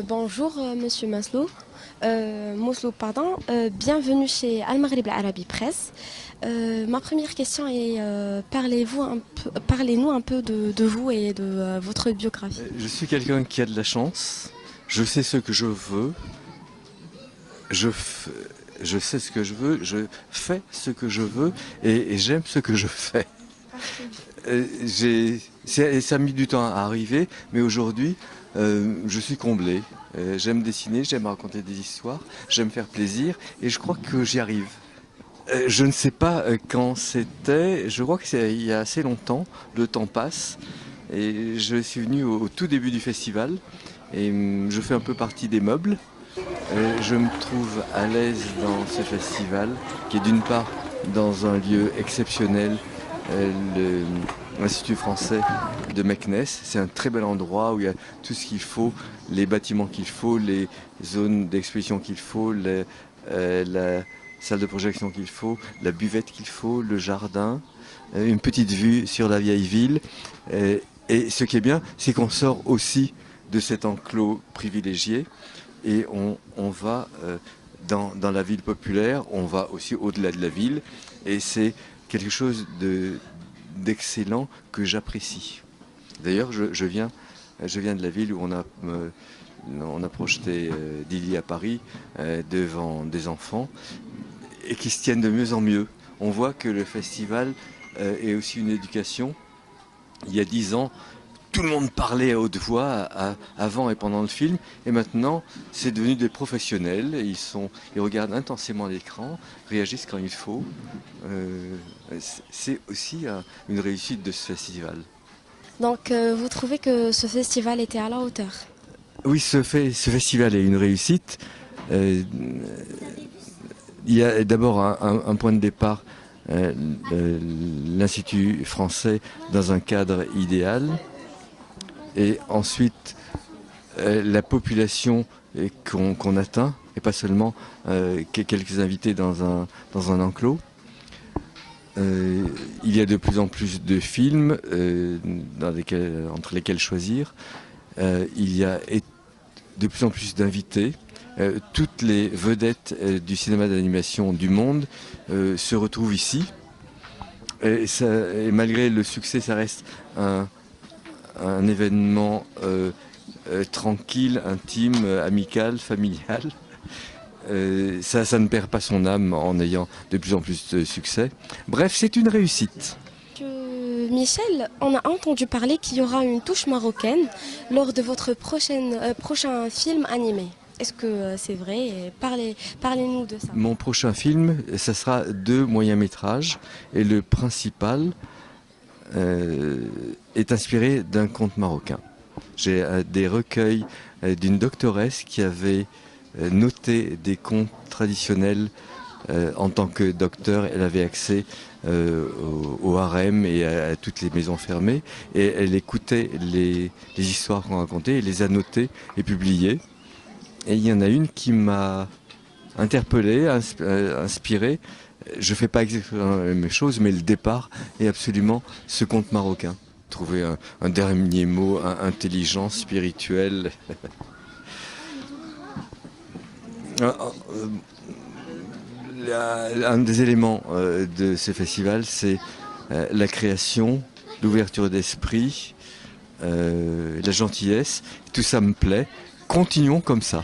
Bonjour Monsieur Maslow. Maslow, pardon. Bienvenue chez Al Maghrib Al Arabi Presse. Ma première question est parlez-nous un peu de vous et de votre biographie. Je suis quelqu'un qui a de la chance. Je sais ce que je veux. Je sais ce que je veux. Je fais ce que je veux et j'aime ce que je fais. Ça a mis du temps à arriver, mais aujourd'hui, je suis comblé. J'aime dessiner, j'aime raconter des histoires, j'aime faire plaisir et je crois que j'y arrive. Je ne sais pas quand c'était, je crois que c'est il y a assez longtemps, le temps passe et je suis venu au tout début du festival et je fais un peu partie des meubles. Je me trouve à l'aise dans ce festival qui est d'une part dans un lieu exceptionnel, l'Institut français de Meknès. C'est un très bel endroit où il y a tout ce qu'il faut, les bâtiments qu'il faut, les zones d'exposition qu'il faut, la salle de projection qu'il faut, la buvette qu'il faut, le jardin, une petite vue sur la vieille ville. Et ce qui est bien, c'est qu'on sort aussi de cet enclos privilégié et on va dans la ville populaire, on va aussi au-delà de la ville et c'est quelque chose d'excellent que j'apprécie. D'ailleurs, je viens de la ville où on a projeté Dilly à Paris devant des enfants et qui se tiennent de mieux en mieux. On voit que le festival est aussi une éducation. Il y a 10 ans, tout le monde parlait à haute voix avant et pendant le film, et maintenant c'est devenu des professionnels. Ils regardent intensément l'écran, réagissent quand il faut. C'est aussi une réussite de ce festival. Donc, vous trouvez que ce festival était à la hauteur? Oui, ce festival est une réussite. Il y a d'abord un point de départ, l'Institut français dans un cadre idéal. Et ensuite, la population qu'on atteint, et pas seulement quelques invités dans un enclos. Il y a de plus en plus de films entre lesquels choisir. Il y a de plus en plus d'invités. Toutes les vedettes du cinéma d'animation du monde se retrouvent ici. Et malgré le succès, ça reste un événement tranquille, intime, amical, familial. Ça ne perd pas son âme en ayant de plus en plus de succès. Bref, c'est une réussite. Michel, on a entendu parler qu'il y aura une touche marocaine lors de votre prochain film animé. Est-ce que c'est vrai? Parlez-nous de ça. Mon prochain film, ça sera 2 moyens-métrages et le principal est inspiré d'un conte marocain. J'ai des recueils d'une doctoresse qui avait noté des contes traditionnels. En tant que docteur, elle avait accès au harem et à toutes les maisons fermées et elle écoutait les histoires qu'on racontait et les a notées et publiées. Et il y en a une qui m'a interpellé, inspiré. Je fais pas exactement la même chose, mais le départ est absolument ce conte marocain. Trouver un dernier mot intelligent, spirituel. Un des éléments de ce festival, c'est la création, l'ouverture d'esprit, la gentillesse. Tout ça me plaît. Continuons comme ça.